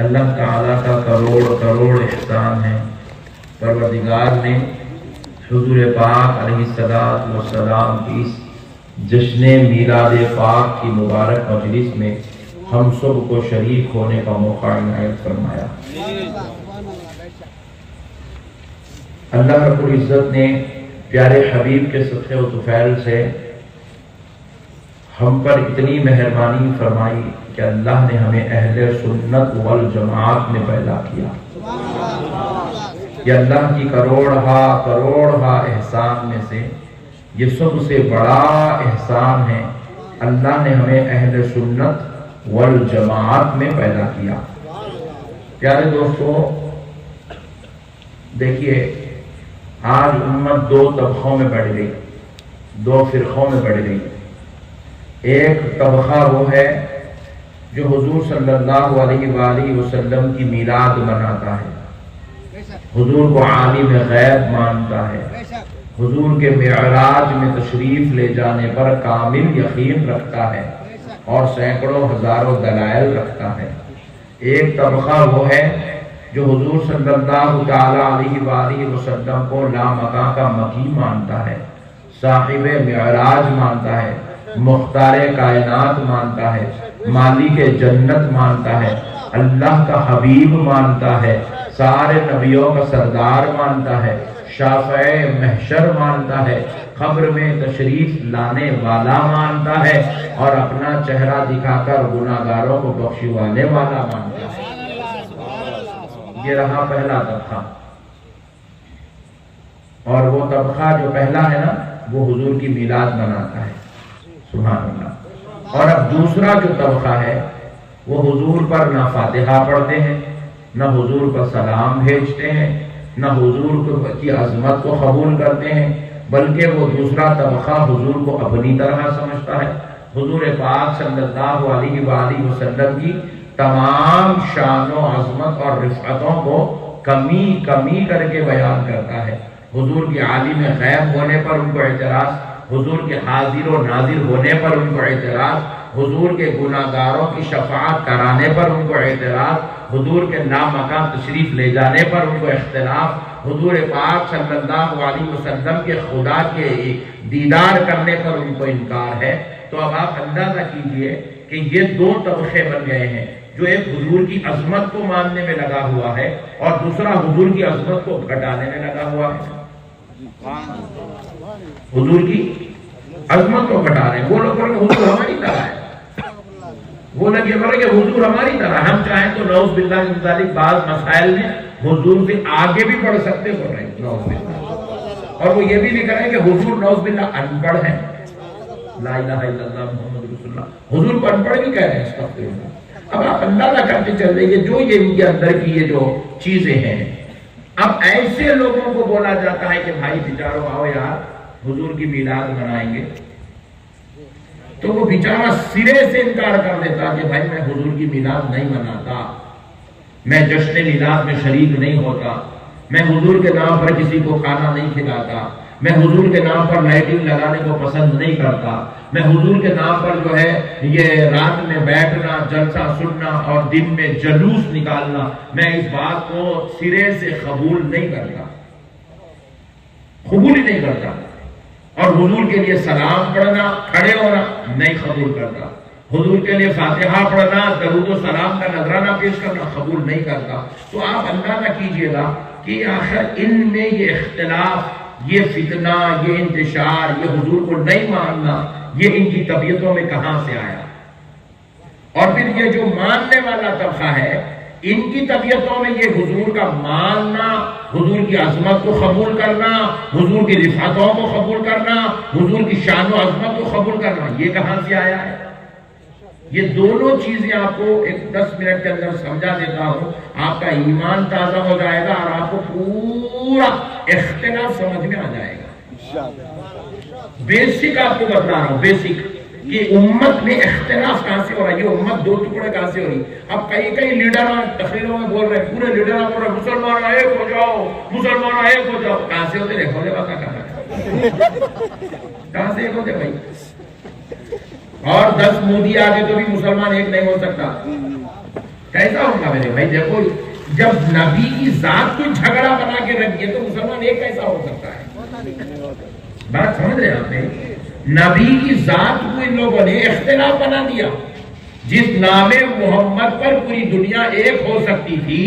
اللہ تعالیٰ کا کروڑ کروڑ احسان ہے۔ پروردگار نے حضور پاک علیہ السلام کی اس جشن میلاد پاک کی مبارک مجلس میں ہم سب کو شریک ہونے کا موقع عنایت فرمایا۔ اللہ رب العزت نے پیارے حبیب کے صدقے و طفیل سے ہم پر اتنی مہربانی فرمائی کہ اللہ نے ہمیں اہل سنت والجماعت میں پیدا کیا۔ یہ اللہ کی کروڑہا احسان میں سے یہ سب سے بڑا احسان ہے، اللہ نے ہمیں اہل سنت والجماعت میں پیدا کیا۔ پیارے دوستو، دیکھیے آج امت دو طبقوں میں بڑھ گئی، دو فرقوں میں بڑھ گئی۔ ایک طبقہ وہ ہے جو حضور صلی اللہ علیہ وآلہ وسلم کی میلاد مناتا ہے، حضور کو عالم غیب مانتا ہے، حضور کے معراج میں تشریف لے جانے پر کامل یقین رکھتا ہے اور سینکڑوں ہزاروں دلائل رکھتا ہے۔ ایک طبقہ وہ ہے جو حضور صلی اللہ تعالی علیہ وآلہ وسلم کو لامکاں کا مکی مانتا ہے، صاحب معراج مانتا ہے، مختار کائنات مانتا ہے، مالک جنت مانتا ہے، اللہ کا حبیب مانتا ہے، سارے نبیوں کا سردار مانتا ہے، شافع محشر مانتا ہے، قبر میں تشریف لانے والا مانتا ہے اور اپنا چہرہ دکھا کر گناہگاروں کو بخشوانے والا مانتا ہے۔ یہ رہا پہلا طبقہ، اور وہ طبقہ جو پہلا ہے نا وہ حضور کی میلاد مناتا ہے، سبحان اللہ۔ اور اب دوسرا جو طبقہ ہے وہ حضور پر نہ فاتحہ پڑھتے ہیں، نہ حضور پر سلام بھیجتے ہیں، نہ حضور کی عظمت کو قبول کرتے ہیں، بلکہ وہ دوسرا طبقہ حضور کو اپنی طرح سمجھتا ہے، حضور پاک صلی اللہ علیہ وآلہ وسلم کی تمام شان و عظمت اور رفعتوں کو کمی کر کے بیان کرتا ہے۔ حضور کی عالم غیب ہونے پر ان کو اعتراض، حضور کے حاضر و ناظر ہونے پر ان کو اعتراض، حضور کے گناہگاروں کی شفاعت کرانے پر ان کو اعتراض، حضور کے نامکاں تشریف لے جانے پر ان کو اختلاف، حضور پاک صلی اللہ علیہ وسلم کے خدا کے دیدار کرنے پر ان کو انکار ہے۔ تو اب آپ اندازہ کیجئے کہ یہ دو طبقے بن گئے ہیں، جو ایک حضور کی عظمت کو ماننے میں لگا ہوا ہے اور دوسرا حضور کی عظمت کو گھٹانے میں لگا ہوا ہے۔ حضور کی عظمت کو گھٹا رہے ہیں، وہ لوگ بولیں حضور ہماری طرح ہے، وہ لوگ یہ بولیں کہ حضور ہماری طرح، ہم چاہیں تو نعوذ باللہ من ذالک بعض مسائل میں حضور سے آگے بھی بڑھ سکتے ہو رہے ہیں، نعوذ باللہ۔ اور وہ یہ بھی نہیں کریں کہ حضور نعوذ باللہ انپڑھ ہیں، لا الہ الا اللہ محمد رسول اللہ، حضور کو انپڑھ بھی کہہ رہے ہیں، استغفر اللہ۔ اب آپ اندازہ کرتے چل رہے ہیں جو یہ ان کے اندر کی یہ جو چیزیں ہیں، اب ایسے لوگوں کو بولا جاتا ہے کہ بھائی بیچارو آؤ یار حضور کی میلاد منائیں گے، تو وہ بیچارہ سرے سے انکار کر دیتا کہ بھائی میں حضور کی میلاد نہیں مناتا، میں جشن میلاد میں شریک نہیں ہوتا، میں حضور کے نام پر کسی کو کھانا نہیں کھلاتا، میں حضور کے نام پر لائٹنگ لگانے کو پسند نہیں کرتا، میں حضور کے نام پر جو ہے یہ رات میں بیٹھنا، جلسہ سننا اور دن میں جلوس نکالنا، میں اس بات کو سرے سے قبول نہیں کرتا، قبول ہی نہیں کرتا، اور حضور کے لیے سلام پڑھنا، کھڑے ہونا نہیں قبول کرتا، حضور کے لیے فاتحہ پڑھنا، درود و سلام کا نذرانہ پیش کرنا قبول نہیں کرتا۔ تو آپ اندازہ کیجئے گا کہ آخر ان میں یہ اختلاف، یہ فتنہ، یہ انتشار، یہ حضور کو نہیں ماننا، یہ ان کی طبیعتوں میں کہاں سے آیا؟ اور پھر یہ جو ماننے والا طبقہ ہے، ان کی طبیعتوں میں یہ حضور کا ماننا، حضور کی عظمت کو قبول کرنا، حضور کی رفعتوں کو قبول کرنا، حضور کی شان و عظمت کو قبول کرنا، یہ کہاں سے آیا ہے؟ یہ دونوں چیزیں آپ کو ایک 10 منٹ کے اندر سمجھا دیتا ہوں، آپ کا ایمان تازہ ہو جائے گا اور آپ کو پورا اختلاف سمجھ میں آ جائے گا۔ بیسک آپ کو بتا رہا ہوں، بیسک کہ امت میں اختلاف کہاں سے ہو رہا ہے، یہ امت دو ٹکڑے کہاں سے ہو رہی ہے۔ اب کئی لیڈر تقریروں میں بول رہے ہیں، پورے لیڈر بول رہے ہیں مسلمان ایک ہو جاؤ، مسلمان ایک ہو جاؤ، کہاں سے ہوتے رہے واقعہ کہاں سے ایک ہوتے بھائی؟ اور 10 مودی آگے تو بھی مسلمان ایک نہیں ہو سکتا۔ کیسا ہوگا میرے بھائی؟ دیکھو جب نبی کی ذات کوئی جھگڑا بنا کے رکھ دیا تو مسلمان ایک کیسا ہو سکتا ہے؟ بات سمجھ رہے آپ نے؟ نبی کی ذات کو ان لوگوں نے اختلاف بنا دیا. جس نام محمد پر پوری دنیا ایک ہو سکتی تھی،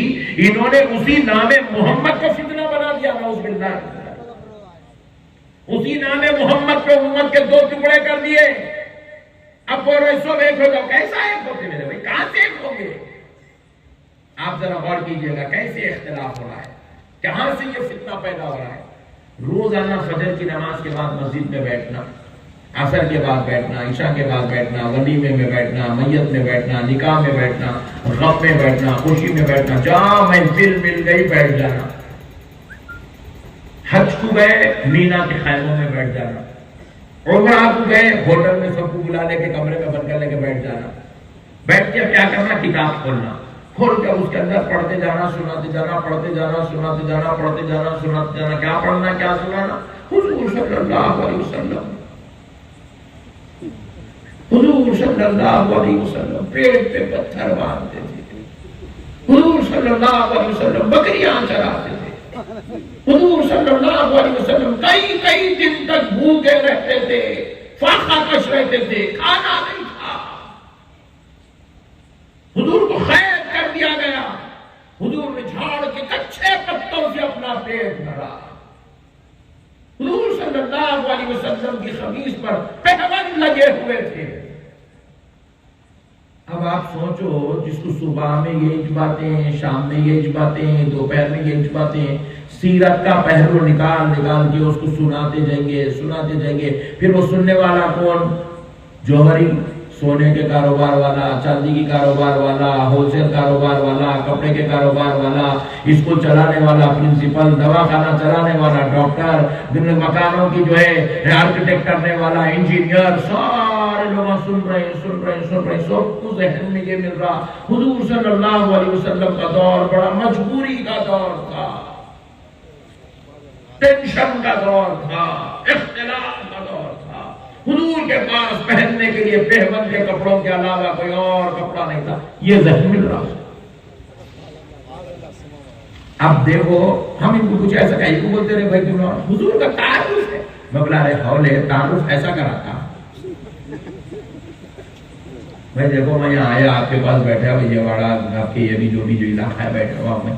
انہوں نے اسی نام محمد کو فتنہ بنا دیا. نعوذ باللہ. اسی نام محمد پہ امت کے دو ٹکڑے کر دیے. اب بول رہے سب ایک ہو جاؤ. کیسا ایک ہوتے میرے بھائی؟ کہاں سے ایک ہوں گے؟ آپ ذرا غور کیجئے گا کیسے اختلاف ہو رہا ہے، کہاں سے یہ فتنہ پیدا ہو رہا ہے. روزانہ فجر کی نماز کے بعد مسجد میں بیٹھنا، عصر کے بعد بیٹھنا، عشاء کے بعد بیٹھنا، ولیمے میں بیٹھنا، میت میں بیٹھنا، نکاح میں بیٹھنا، غم میں بیٹھنا، خوشی میں بیٹھنا، جہاں محفل مل گئی بیٹھ جانا. حج کو گئے مینا کے خیموں میں بیٹھ جانا، عمرہ کو گئے ہوٹل میں سب کو بلا لے کے کمرے میں بند کر لے کے بیٹھ جانا. بیٹھ کے کیا کرنا؟ کتاب کھولنا، کھول کے اس کے اندر پڑھتے جانا، سناتے جانا، پڑھتے جانا، سناتے جانا، پڑھتے جانا، سناتے جانا. کیا پڑھنا کیا سنانا؟ حضور صلی اللہ علیہ وسلم. حضور صلی اللہ علیہ وسلم پیٹ پہ پتھر باندھتے تھے. حضور صلی اللہ علیہ وسلم بکریاں چراتے تھے. حضور صلی اللہ علیہ وسلم کئی دن تک بھوکے رہتے تھے، فاقہ کش رہتے تھے، کھانا نہیں تھا. حضور کو قید کر دیا گیا. حضور نے جھاڑ کے کچے پتوں سے اپنا پیٹ بھرا. حضور صلی اللہ علیہ وسلم کی قمیص پر پہون لگے ہوئے تھے. اب آپ سوچو، جس کو صبح میں یہ باتیں، شام میں یہ باتیں، دوپہر میں یہ باتیں، سیرت کا پہلو نکال کے اس کو سناتے جائیں گے. پھر وہ سننے والا کون؟ جوہری، سونے کے کاروبار والا، چاندی کی کاروبار والا، ہول سیل کاروبار والا، کپڑے کے کاروبار والا، اسکول چلانے والا پرنسپل، دواخانہ چلانے والا ڈاکٹر، مکانوں کی جو ہے آرکیٹیکٹ کرنے والا انجینئر، سارے لوگ سن رہے ہیں. سب کو ذہن میں یہ مل رہا حضور صلی اللہ علیہ وسلم کا دور بڑا مجبوری کا دور تھا، ٹینشن کا دور تھا، اختلاف کا دور تھا. حضور کے پاس پہننے کے لیے پہبند کے کپڑوں کے علاوہ کوئی اور کپڑا نہیں تھا. یہ ذہن مل رہا. اب دیکھو ہم ان کو کچھ ایسا کہیں کو بولتے رہے بھائی تم حضور کا تعارف ہے. میں بلا رہے حولے تعارف ایسا کرا تھا. میں دیکھو میں یہاں آیا آپ کے پاس بیٹھا وجے واڑہ آپ کے یہ بھی جو علاقہ ہے بیٹھا ہوا میں.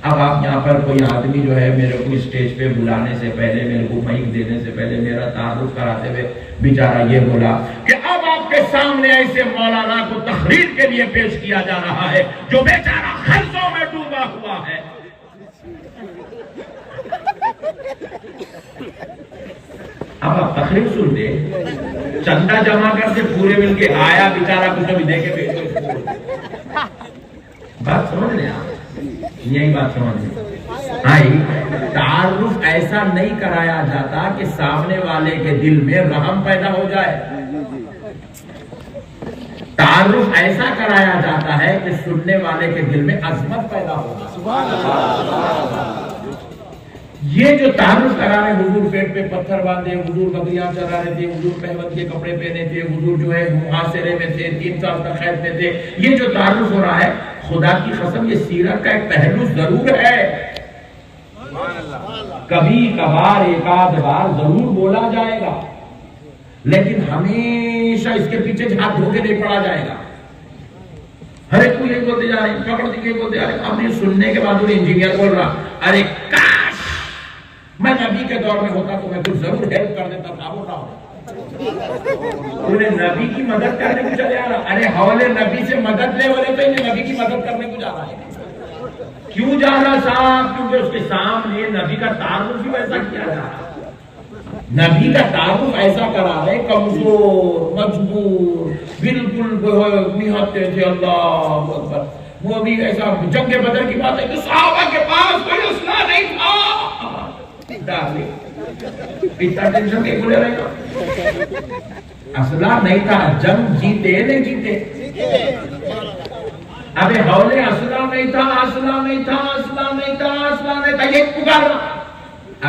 اب آپ یہاں پر کوئی آدمی جو ہے میرے کو اسٹیج پہ بلانے سے پہلے، میرے کو مائک دینے سے پہلے میرا تعارف کراتے ہوئے بیچارہ یہ بولا کہ اب آپ کے سامنے ایسے مولانا کو تقریر کے لیے پیش کیا جا رہا ہے جو بیچارہ قرضوں میں ڈوبا ہوا ہے. اب آپ تقریر سن دے، چندہ جمع کر کے پورے مل کے آیا بیچارہ کچھ ابھی دے کے بھیجو. بات سمجھ رہے آپ؟ یہی بات سمجھ رہے. تعارف ایسا نہیں کرایا جاتا کہ سامنے والے کے دل میں رحم پیدا ہو جائے. تعارف ایسا کرایا جاتا ہے کہ سننے والے کے دل میں عظمت پیدا ہو جائے. یہ جو تعارف کرا رہے حضور پیٹ پہ پتھر باندھے، حضور بکریاں چرا رہے تھے، حضور پہبند کے کپڑے پہنے تھے، حضور جو ہے محاصرے میں تھے، 3 سال تک قید میں تھے، یہ جو تعارف ہو رہا ہے خدا کی قسم یہ سیرت کا ایک پہلو ضرور ہے. کبھی کبھار ایک آدھ بار ضرور بولا جائے گا، لیکن ہمیشہ اس کے پیچھے ہاتھ دھو کے نہیں پڑا جائے گا. ہر ایک کو یہ بولتے جا رہے ہیں، پکڑ کے بولتے جا رہے ہیں. اب یہ سننے کے بعد انجینئر بول رہا ارے کاش میں نبی کے دور میں ہوتا تو میں کچھ ضرور ہیلپ کر دیتا تھا. بول رہا ہوں انہیں نبی کی مدد کرنے کو چلے آ رہا. ارے حوالے نبی سے مدد لے والے تو انہیں نبی کی مدد کرنے کو جا رہا ہے. کیوں جا رہا صاحب؟ کیونکہ اس کے سامنے نبی کا تعارف ہی ویسا کیا جا رہا. نبی کا تعارف ایسا کرا رہے کمزور، مجبور، بالکل نہتے تھے. اللہ اکبر. وہ بھی ایسا جنگ بدر کی بات ہے کہ صحابہ کے پاس کوئی اسلحہ نہیں تھا. اتنا ٹینشن کے بولے رہے گا. اسلحہ نہیں تھا، جنگ جیتے نہیں جیتے. ابھی حولے اسلحہ نہیں تھا، اسلحہ نہیں تھا، اسلحہ نہیں تھا، اسلحہ نہیں تھا، یہ پکار رہا.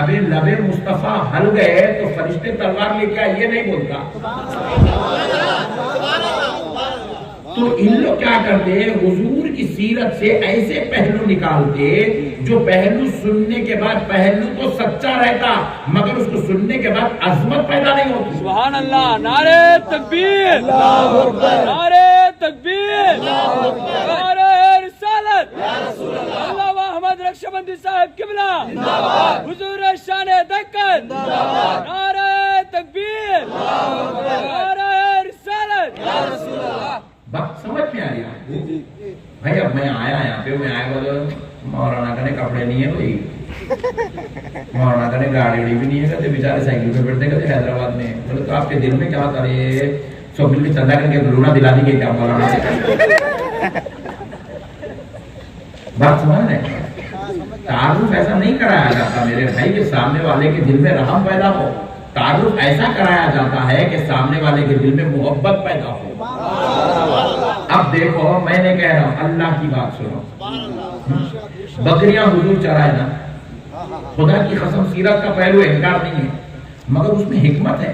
ابھی لبے مصطفیٰ ہل گئے تو فرشتے تلوار لے کے یہ نہیں بولتا تو ان لوگ کیا کرتے ہیں، حضور کی سیرت سے ایسے پہلو نکالتے جو پہلو سننے کے بعد، پہلو تو سچا رہتا مگر اس کو سننے کے بعد عظمت پیدا نہیں ہوتی۔ سبحان اللہ، نعرہ تکبیر، اللہ اکبر، نعرہ تکبیر، اللہ اکبر، نعرہ رسالت، یا رسول اللہ، علامہ احمد رقشبندی صاحب قبلہ زندہ باد، حضور شان دکن زندہ باد، نعرہ تکبیر، اللہ اکبر، نعرہ رسالت، یا رسول اللہ۔ بات سمجھ میں آ رہی ہے بھائی؟ اب میں آیا یہاں پہ، میں آیا بولے مولانا کا نے کپڑے نہیں ہے کوئی، مولانا کا نے گاڑی بھی نہیں ہے، کہتے بیچارے سائیکل پہ بیٹھتے کہتے حیدرآباد میں۔ بولے تو آپ کے دل میں کیا ہوتا ہے؟ سب مل کے چندہ کر کے لونا دلا دی گئی کیا مولانا سے؟ بات سمجھ رہے ہیں؟ تعارف ایسا نہیں کرایا جاتا میرے بھائی کہ سامنے والے کے دل میں رحم پیدا ہو، تعارف ایسا کرایا جاتا ہے کہ سامنے والے کے دل میں محبت پیدا ہو۔ اب دیکھو میں نے کہہ رہا ہوں، اللہ کی بات سنو، بکریاں حضور چرائے نا، خدا کی قسم سیرت کا پہلو انکار نہیں ہے مگر اس میں حکمت ہے۔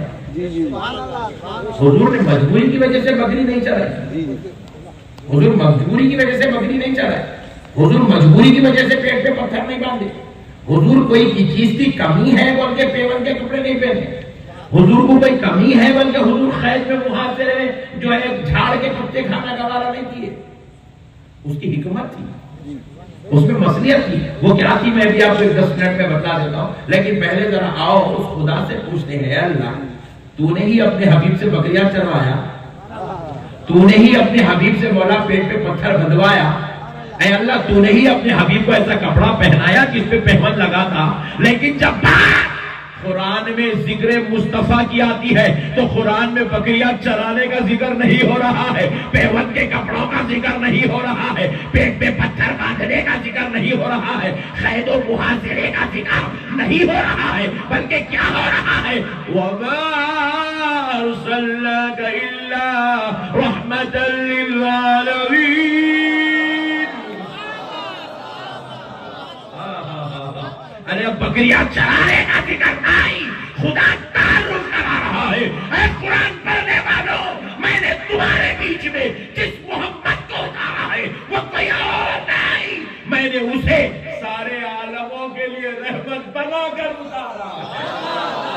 حضور نے مجبوری کی وجہ سے بکری نہیں چرائی، حضور مجبوری کی وجہ سے بکری نہیں چرائی، حضور مجبوری کی وجہ سے پیٹ پہ پتھر نہیں باندھے، حضور کوئی چیز کی کمی ہے بول کے پیون کے کپڑے نہیں پہنے، حضور کو کوئی کمی ہے بلکہ حضور خیز میں محاصرے میں جو ہے جھاڑ کے پتے کھانا گوارا نہیں کیے۔ اس کی حکمت تھی، اس میں مصلحت تھی، وہ کیا تھی میں بھی آپ کو 10 منٹ میں بتا دیتا ہوں، لیکن پہلے ذرا آؤ اس خدا سے پوچھتے ہیں، اے اللہ تو نے ہی اپنے حبیب سے بکریاں چروایا، تو نے ہی اپنے حبیب سے مولا پیٹ پہ پتھر بندوایا، اے اللہ تو نے ہی اپنے حبیب کو ایسا کپڑا پہنایا جس پہ پہون لگا تھا، لیکن جب قرآن میں ذکر مصطفیٰ کی آتی ہے تو قرآن میں بکریاں چرانے کا ذکر نہیں ہو رہا ہے، پیون کے کپڑوں کا ذکر نہیں ہو رہا ہے، پیٹ پہ پتھر باندھنے کا ذکر نہیں ہو رہا ہے، قید و محاصرے کا ذکر نہیں ہو رہا ہے، بلکہ کیا ہو رہا ہے؟ وَمَا أَرْسَلْنَاكَ إِلَّا رَحْمَةً لِلْعَالَمِينَ۔ ارے بکریاں چرانے کا ذکر نہیں، خدا تعارف کرا رہا ہے۔ اے قرآن پڑھنے والوں، میں نے تمہارے بیچ میں جس محمد کو اتارا ہے وہ کوئی اور نہیں، میں نے اسے سارے عالموں کے لیے رحمت بنا کر اتارا۔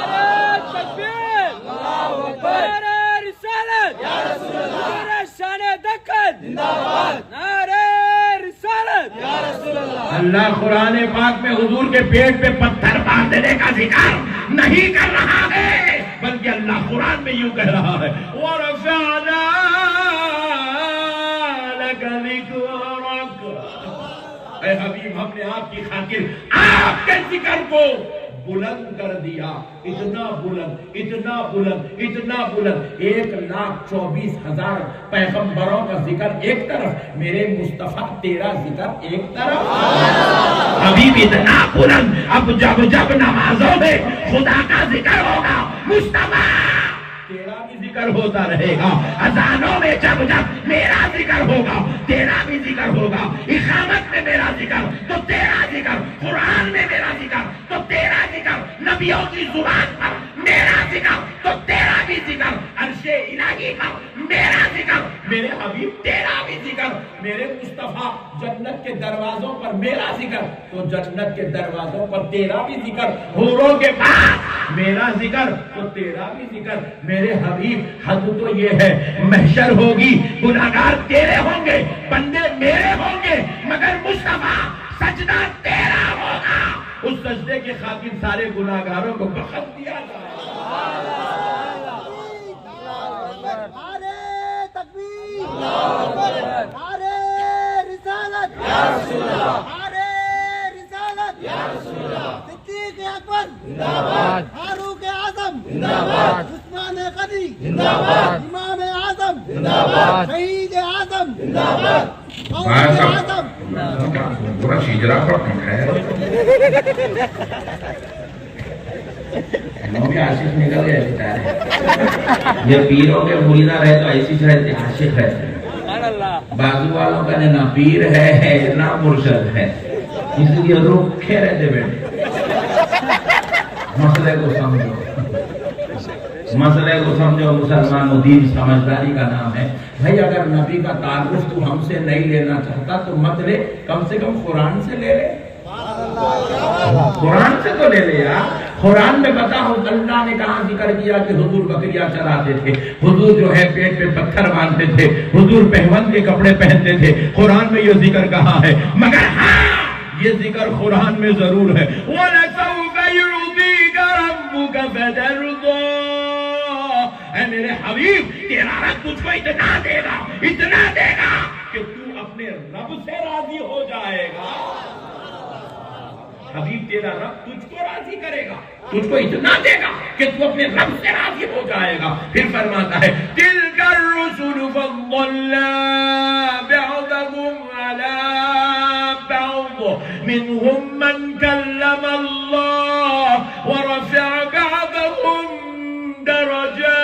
نعرہ تکبیر، اللہ اکبر، نعرہ رسالت، یا رسول اللہ، حضور شان دکن زندہ باد، نعرہ رسالت، یا رسول اللہ۔ اللہ قرآن پاک میں حضور کے پیٹ پہ پتھر باندھنے کا ذکر نہیں کر رہا ہے، بلکہ اللہ قرآن میں یوں کہہ رہا ہے، وَرَفَعْنَا لَكَ ذِكْرَكَ۔ اے حبیب ہم نے آپ کی خاطر آپ کے ذکر کو بلند کر دیا، اتنا بلند، اتنا بلند، اتنا بلند، 1,24,000 پیغمبروں کا ذکر ایک طرف، میرے مصطفیٰ تیرا ذکر ایک طرف۔ حبیب اتنا بلند، اب جب جب نمازوں میں خدا کا ذکر ہوگا مصطفیٰ تیرا بھی ذکر ہوتا رہے گا، اذانوں میں جب جب میرا ذکر ہوگا تیرا بھی ذکر ہوگا، اقامت میں میرا ذکر تو تیرا ذکر، قرآن میں میرا ذکر تو تیرا ذکر، نبیوں کی زبان پر میرا ذکر تو تیرا بھی ذکر، عرش الہی پر میرا ذکر، میرے حبیب تیرا بھی ذکر، میرے مصطفیٰ جنت کے دروازوں پر میرا ذکر تو جنت کے دروازوں پر تیرا بھی ذکر، حوروں کے پاس میرا ذکر تو تیرا بھی ذکر، میرے حبیب حد تو یہ ہے محشر ہوگی، گناہگار تیرے ہوں گے، بندے میرے ہوں گے، مگر مصطفیٰ سجدہ تیرا ہوگا، اس سجدے کے خاطر سارے گناہگاروں کو بخش دیا جائے۔ نعرہ تکبیر، نعرہ رسالت، یا رسول اللہ، نعرہ رسالت، یا رسول اللہ، صدیق اکبر زندہ باد، فاروق اعظم زندہ باد، عثمان غنی زندہ باد، امام اعظم زندہ باد، شہید اعظم زندہ باد، غوث اعظم۔ پورا شجرا پڑھتے ہیں، عاشق نکل گئے بیچارے، یہ پیروں کے مریدہ رہے تو ایسی رہتے، عاشق رہتے، بازو والوں کا نہ پیر ہے نہ مرشد ہے، اس لیے رکھے رہتے بیٹھے۔ مسئلے کو سمجھو، مسئلے کو سمجھو مسلمانوں، دین سمجھداری کا نام ہے بھائی۔ اگر نبی کا تعارف تو ہم سے نہیں لینا چاہتا تو مت لے، کم سے کم قرآن سے لے لے، قرآن سے تو لے لے یار۔ قرآن میں بتاؤ اللہ نے کہاں ذکر کیا کہ حضور بکریاں چراتے تھے، حضور جو ہے پیٹ پہ پتھر باندھتے تھے، حضور پہلوان کے کپڑے پہنتے تھے، قرآن میں یہ ذکر کہاں ہے؟ مگر ہاں یہ ذکر قرآن میں ضرور ہے، وَلَسَوْفَ يُعْطِيكَ رَبُّكَ فَتَرْضَىٰ، اے میرے حبیب تیرا رب تجھ کو اتنا دے گا، اتنا دے گا کہ تو اپنے رب سے راضی ہو جائے گا۔ حبیب تیرا رب تجھ کو راضی کرے گا، تجھ کو اتنا دے گا کہ تو اپنے رب سے راضی ہو جائے گا۔ پھر فرماتا ہے تِلْكَ الرُّسُلُ فَضَّلْنَا بَعْضَهُمْ عَلَىٰ بَعْضٍ مِّنْهُم مَّن كَلَّمَ اللَّهُ وَرَفَعَ بَعْضَهُمْ دَرَجَاتٍ۔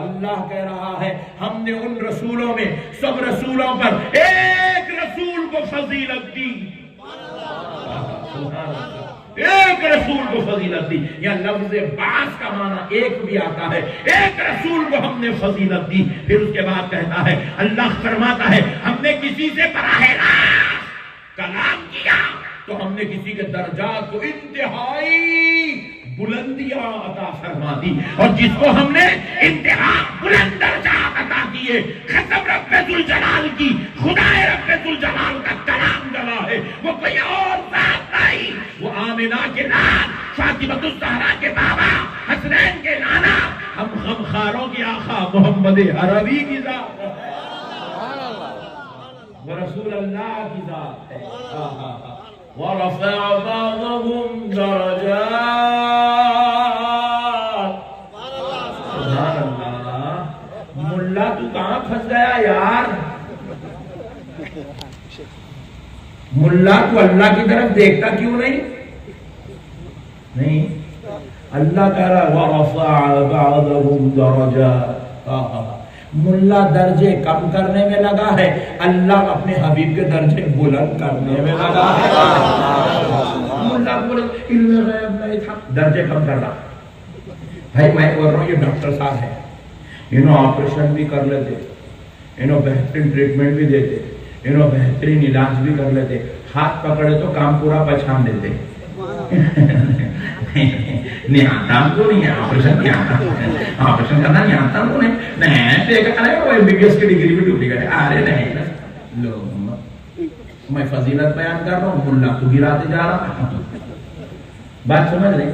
اللہ کہہ رہا ہے ہم نے ان رسولوں میں سب رسولوں پر ایک رسول کو فضیلت دی، ایک رسول کو فضیلت دی۔ یا لفظ بعض کا معنی ایک بھی آتا ہے، ایک رسول کو ہم نے فضیلت دی۔ پھر اس کے بعد کہتا ہے اللہ فرماتا ہے ہم نے کسی سے براہ راست کلام کیا تو ہم نے کسی کے درجات کو انتہائی بلندیاں عطا فرما دی، اور جس کو ہم نے انتہا بلند درجات عطا کیے، ختم رب ذوالجلال کی، خدا رب ذوالجلال کا کلام گواہ ہے، وہ کوئی اور ذات نہیں، وہ آمنہ کے نام، فاطمۃ الزہرا کے بابا، حسنین کے نانا، ہم غمخاروں کی آقا محمد عربی کی ذات ہے، وہ رسول اللہ کی ذات ہے۔ وَرَفَعَ بَعْضَهُمْ دَرَجَاتٍ۔ سبحان اللہ، ملا تو کہاں پھنس گیا یار؟ ملا تو اللہ کی طرف دیکھتا کیوں نہیں؟ اللہ کہہ رہا وَرَفَعَ بَعْضَهُمْ دَرَجَاتٍ۔ ملا درجے کم کرنے میں لگا ہے، اللہ اپنے حبیب کے درجے بلند کرنے میں لگا ہے۔ ملا علم غیب نہیں تھا، درجے کم کر رہا۔ بھائی میں بول رہا ہوں یہ ڈاکٹر صاحب ہے، انہوں آپریشن بھی کر لیتے، انہوں بہترین ٹریٹمنٹ بھی دیتے، انہوں بہترین علاج بھی کر لیتے، ہاتھ پکڑے تو کام پورا پہچان دیتے۔ نہیں آتا ہم کو، نہیں آپریشن نہیں آتا، آپریشن کرنا نہیں آتا ہم کو، نہیں دیکھا کرے وہ MBBS کی ڈگری بھی ڈوبلی کرے، ارے نہیں لو میں فضیلت بیان کر رہا ہوں، ملا تو گراتے جا رہا۔ بات سمجھ رہے؟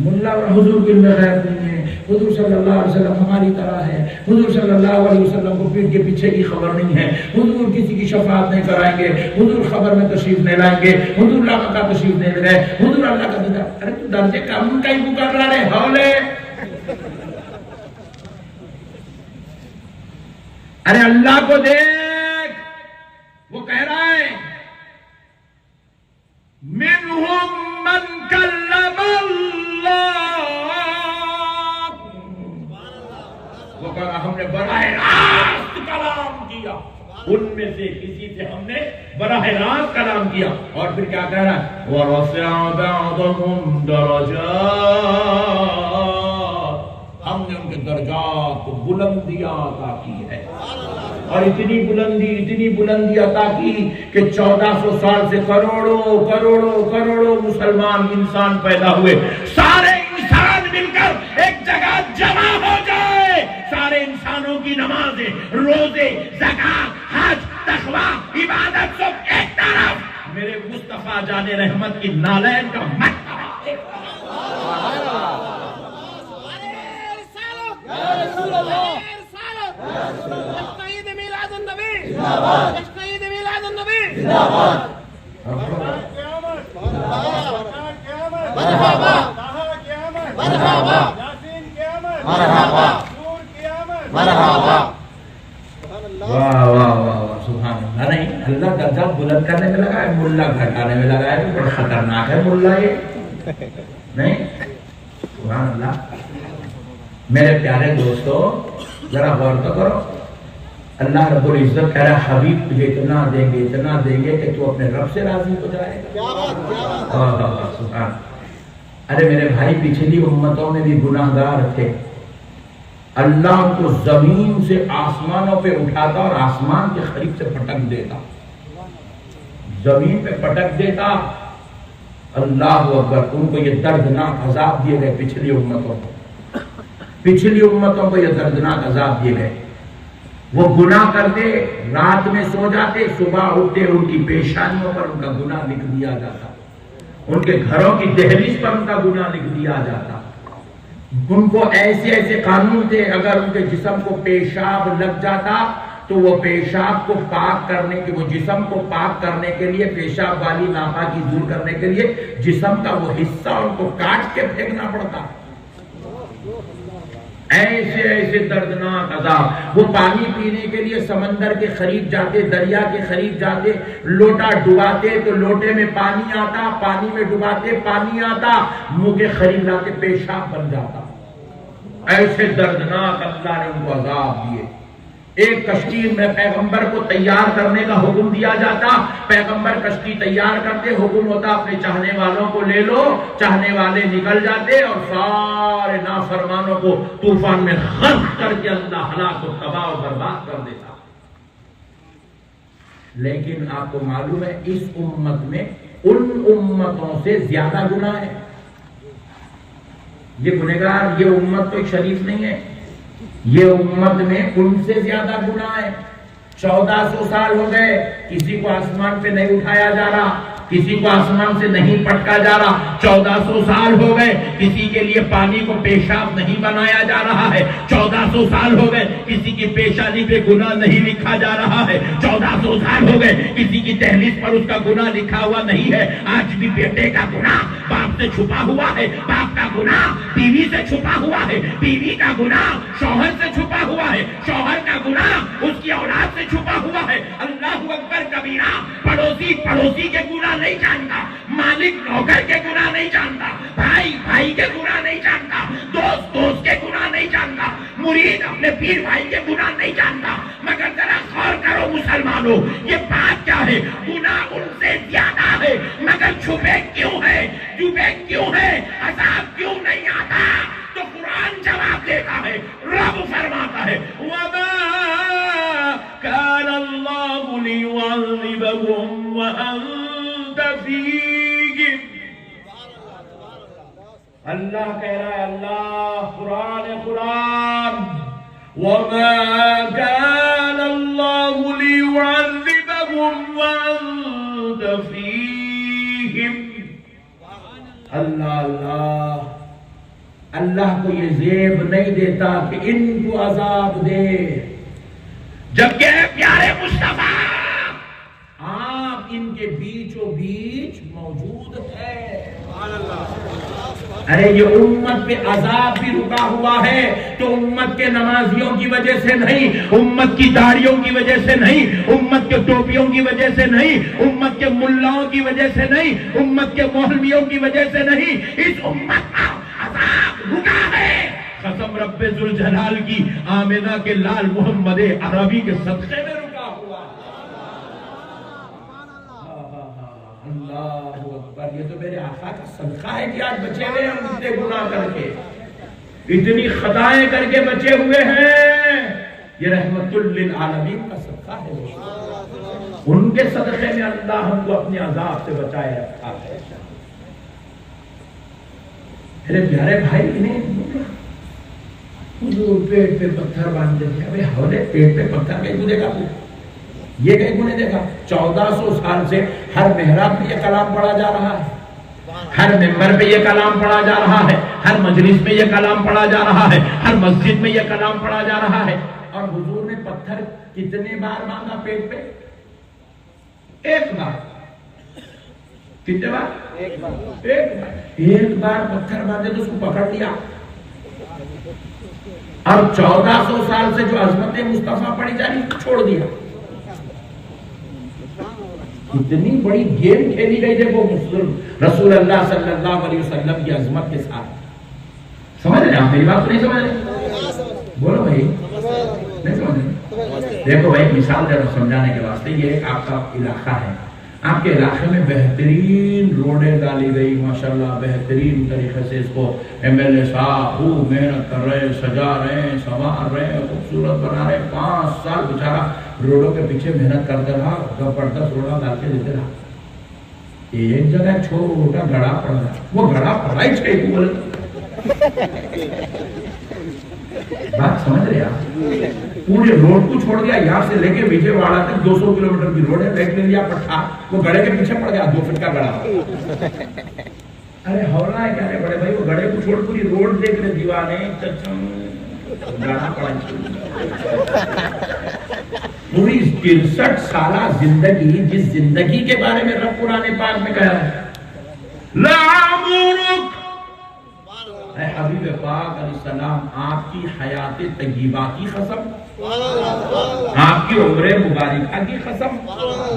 ملا اور حضور کی غیب نہیں ہے، حضور صلی اللہ علیہ وسلم ہماری طرح ہے، حضور صلی اللہ علیہ وسلم کو پیٹ کے پیچھے کی خبر نہیں ہے، حضور کسی کی شفاعت نہیں کرائیں گے، حضور خبر میں تشریف نہیں لائیں گے، حضور اللہ کا تشریف نہیں لگائے، حضور اللہ کا دیدار۔ ارے تو درجے کم کہیں کو کر رہا ہے حولے؟ ارے اللہ کو دیکھ، وہ کہہ رہا ہے منہم من کلم اللہ، وہ کہہ رہا ہم نے براہ راست کلام کیا، ان میں سے کسی سے ہم نے براہ راست کلام کیا۔ اور پھر کیا کہہ رہا ہے وَرَفَعَ بَعْضَهُمْ دَرَجَاتٍ، ہم نے ان کے درجات کو بلندیاں عطا کی ہے، اور اتنی بلندی عطا کی کہ 1400 سال سے کروڑوں مسلمان انسان پیدا ہوئے، سارے انسان مل کر ایک جگہ جمع ہو جائے، سارے انسانوں کی نمازیں، روزے، زکات، حج، تقویٰ، عبادت سب ایک طرف، میرے مصطفیٰ جان رحمت کی نالین کا مرتبہ نہیں اللہ درجہ بلند کرنے میں لگا ہے، ملا گھٹانے میں لگا ہے، بڑا خطرناک ہے ملا یہ، نہیں سبحان اللہ۔ میرے پیارے دوستو ذرا غور تو کرو، اللہ رب العزت کہہ رہا ہے حبیب تجھے اتنا دیں گے کہ تو اپنے رب سے راضی ہو جائے گا۔ سبحان ارے میرے بھائی پچھلی امتوں میں بھی گناہگار تھے، اللہ ان کو زمین سے آسمانوں پہ اٹھاتا اور آسمان کے قریب سے پٹک دیتا، زمین پہ پٹک دیتا۔ اللہ اکبر، ان کو یہ دردناک عذاب دیے گئے پچھلی امتوں کو، پچھلی امتوں کو یہ دردناک عذاب دیے گئے۔ وہ گناہ کرتے، رات میں سو جاتے، صبح اٹھتے، ان کی پیشانیوں پر ان کا گناہ لکھ دیا جاتا، ان کے گھروں کی دہلیز پر ان کا گناہ لکھ دیا جاتا۔ ان کو ایسے ایسے قانون تھے، اگر ان کے جسم کو پیشاب لگ جاتا تو وہ پیشاب کو پاک کرنے کے، وہ جسم کو پاک کرنے کے لیے، پیشاب والی ناپاکی دور کرنے کے لیے جسم کا وہ حصہ ان کو کاٹ کے پھینکنا پڑتا۔ ایسے ایسے دردناک عذاب۔ وہ پانی پینے کے لیے سمندر کے قریب جاتے، دریا کے قریب جاتے، لوٹا ڈباتے تو لوٹے میں پانی آتا، پانی میں ڈباتے پانی آتا، منہ کے قریب لاتے پیشاب بن جاتا۔ ایسے دردناک اللہ نے ان کو عذاب دیے۔ ایک کشتی میں پیغمبر کو تیار کرنے کا حکم دیا جاتا، پیغمبر کشتی تیار کرتے، حکم ہوتا اپنے چاہنے والوں کو لے لو، چاہنے والے نکل جاتے اور سارے نافرمانوں کو طوفان میں غرق کر کے اللہ ہلاک و تباہ و برباد کر دیتا۔ لیکن آپ کو معلوم ہے اس امت میں ان امتوں سے زیادہ گناہ ہے۔ یہ گنہگار، یہ امت تو شریف نہیں ہے، یہ امت میں ان سے زیادہ گناہ ہے۔ 1400 سال ہو گئے، کسی کو آسمان پہ نہیں اٹھایا جا رہا، کسی کو آسمان سے نہیں پٹکا جا رہا۔ 1400 سال ہو گئے، کسی کے لیے پانی کو پیشاب نہیں بنایا جا رہا ہے۔ 1400 سال ہو گئے، کسی کی پیشانی پہ گناہ نہیں لکھا جا رہا ہے۔ 1400 سال ہو گئے، کسی کی دہلیز پر اس کا گناہ لکھا ہوا نہیں ہے۔ آج بھی بیٹے کا گناہ باپ سے چھپا ہوا ہے، باپ کا گناہ بیوی سے چھپا ہوا ہے، بیوی کا گناہ شوہر سے چھپا ہوا ہے، شوہر کا گناہ اس کی اولاد سے چھپا ہوا ہے۔ اللہ اکبر کبیرہ۔ پڑوسی پڑوسی کے گناہ نہیں جانتا، مالک نوکر کے گناہ نہیں جانتا، بھائی بھائی کے گناہ نہیں جانتا، دوست دوست کے گناہ نہیں جانتا، مرید اپنے پیر بھائی کے گناہ نہیں جانتا۔ مگر ذرا غور کرو مسلمانوں، یہ بات کیا ہے؟ گناہ ان سے زیادہ ہے، مگر چھپے کیوں ہے؟ چھپے کیوں ہے؟ عذاب کیوں نہیں آتا؟ تو قرآن جواب دیتا ہے، رب فرماتا ہے وَمَا كَانَ اللَّهُ لِيُعَذِّبَهُمْ وَأَنْتَ فِيهِمْ۔ اللہ کہہ رہا ہے، اللہ قرآن وَمَا كَانَ اللَّهُ لِيُعَذِّبَهُمْ وَأَنْتَ فِيهِمْ۔ اللہ اللہ کو یہ زیب نہیں دیتا کہ ان کو عذاب دے، جبکہ پیارے مصطفیٰ آپ ان کے بیچوں بیچ موجود ہے۔ ارے یہ امت پہ عذاب بھی رکا ہوا ہے تو امت کے نمازیوں کی وجہ سے نہیں، امت کی داڑھیوں کی وجہ سے نہیں، امت کے ٹوپیوں کی وجہ سے نہیں، امت کے ملاؤں کی وجہ سے نہیں، امت کے مولویوں کی وجہ سے نہیں، اس امت کا عذاب رکا ہے قسم رب ذوالجلال کی، آمنہ کے لال محمد عربی کے صدقے میں رکا ہوا۔ اللہ اکبر، یہ تو میرے آقا کا صدقہ ہے کہ آج بچے ہوئے ہم اتنے گناہ کر کے، اتنی خطائیں کر کے بچے ہوئے ہیں۔ یہ رحمت للعالمین کا صدقہ ہے، ان کے صدقے میں اللہ ہم کو اپنے عذاب سے بچائے رکھا ہے۔ میرے پیارے بھائی، انہیں حضور پیٹ پہ پتھر باندھ دیتے، ابھی ہولے پیٹ پہ پتھر کہیں کو دیکھا؟ یہ کہیں کو نہیں دیکھا؟ 1400 سال سے ہر محراب میں یہ کلام پڑھا جا رہا ہے، ہر ممبر پہ یہ کلام پڑھا جا رہا ہے، ہر مجلس میں یہ کلام پڑھا جا رہا ہے، ہر مسجد میں یہ کلام پڑھا جا رہا ہے۔ اور حضور نے پتھر کتنے بار مانگا پیٹ پہ؟ ایک بار۔ کتنے بار؟ ایک بار۔ ایک بار پتھر باندھے تو اس کو پکڑ لیا، اور 1400 سال سے جو عظمت مصطفیٰ پڑھی جا رہی چھوڑ دیا۔ اتنی بڑی گیم کھیلی گئی تھے وہ رسول اللہ صلی اللہ علیہ وسلم کی عظمت کے ساتھ۔ سمجھ رہے آپ میری بات؟ تو نہیں سمجھ رہے؟ بولو بھائی، نہیں سمجھ رہے؟ دیکھو بھائی، مثال دے رہا ہوں سمجھانے کے واسطے۔ یہ ایک آپ کا علاقہ ہے، آپ کے علاقے میں بہترین روڈیں ڈالی گئی ماشاءاللہ، بہترین طریقے سے اس کو ایم ایل اے صاحب خوب محنت کر رہے ہیں، سجا رہے ہیں، سنوار رہے ہیں، خوبصورت بنا رہے ہیں۔ 5 سال بیچارہ روڈوں کے پیچھے محنت کرتے رہا، 10 روڈاں ڈال کے دیتے رہا۔ ایک جگہ چھوٹا گڑھا پڑ رہا، وہ گڑھا پڑا ہی چاہیے بولے بات سمجھ رہے آپ؟ پورے روڈ کو چھوڑ دیا، یہاں سے لے کے وجے واڑہ تک 200 کلومیٹر کی روڈ ہے، بیٹھ لے لیا پٹھا، وہ گڑھے کے پیچھے پڑ گیا 2 فٹ کا گڑھا۔ ارے ہونا ہے کیا بڑے بھائی، وہ گڑھے کو چھوڑ پوری روڈ دیکھ رہے دیوانے، گڑھا پڑا پوری 63 سالہ زندگی، جس زندگی کے بارے میں رب قرآن پاک میں کہا ہے لَعَمُرُكَ، اے حبیب پاک علیہ السلام، آپ کی حیات طیبہ کی قسم، آپ کی عمر مبارکہ کی قسم،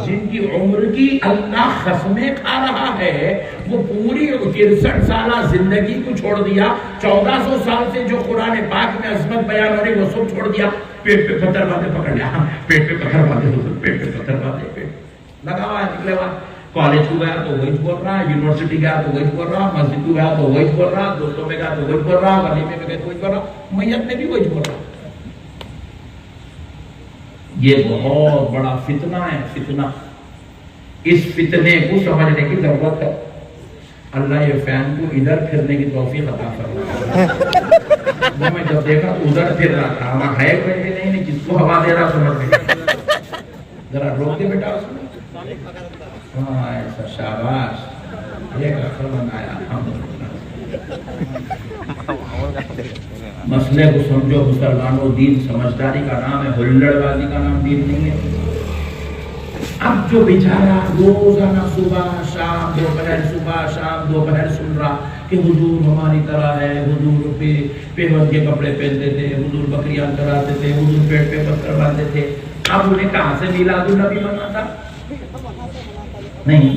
جن کی عمر کی اللہ قسمیں کھا رہا ہے، وہ پوری 63 سالہ زندگی کو چھوڑ دیا، 1400 سال سے جو قرآن پاک میں عظمت بیان ہو رہی وہ سب چھوڑ دیا، پیٹ پہ پتھر باندھے پکڑ لیا، پیٹ پہ پتھر باندھے، پیٹ پہ پتھر باندھے، پیٹ لگا ہوا ہے، نکلے ہوا۔ کالج کو گیا تو وہی بول رہا، یونیورسٹی گیا تو وہی بول رہا، مسجد کو گیا تو وہی بول رہا، دوستوں میں گیا تو وہی بول رہا، ولیمے میں گیا تو وہی بول رہا، میت میں بھی وہی بول رہا۔ یہ بہت بڑا فتنہ ہے، فتنہ۔ اس فتنے کو سمجھنے کی ضرورت ہے۔ اللہ یہ فین کو ادھر پھرنے کی توفیق عطا فرمائے۔ میں جب دیکھا ادھر پھر رہا تھا، وہاں ہے کوئی نہیں، کس کو ہوا دے رہا سمجھ میں، ذرا روک دے بیٹا اس میں۔ ہاں ایسا، شاباش، ایک اکھر بنایا، مسئلے کو سمجھو مسلمانوں، دین سمجھداری کا نام ہے، ہلڑ بازی کا نام دین نہیں ہے۔ اب جو بیچارہ روزانہ صبح شام دوپہر، صبح شام دوپہر سن رہا کہ حضور ہماری طرح ہے، حضور پیون کے کپڑے پہنتے تھے، حضور بکریاں چراتے تھے، حضور پیٹ پہ پتھر باندھتے تھے، اب انہیں کہاں سے میلاد النبی بنا تھا؟ نہیں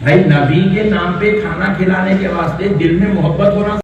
بھائی، نبی کے نام پہ کھانا کھلانے کے واسطے دل میں محبت ہونا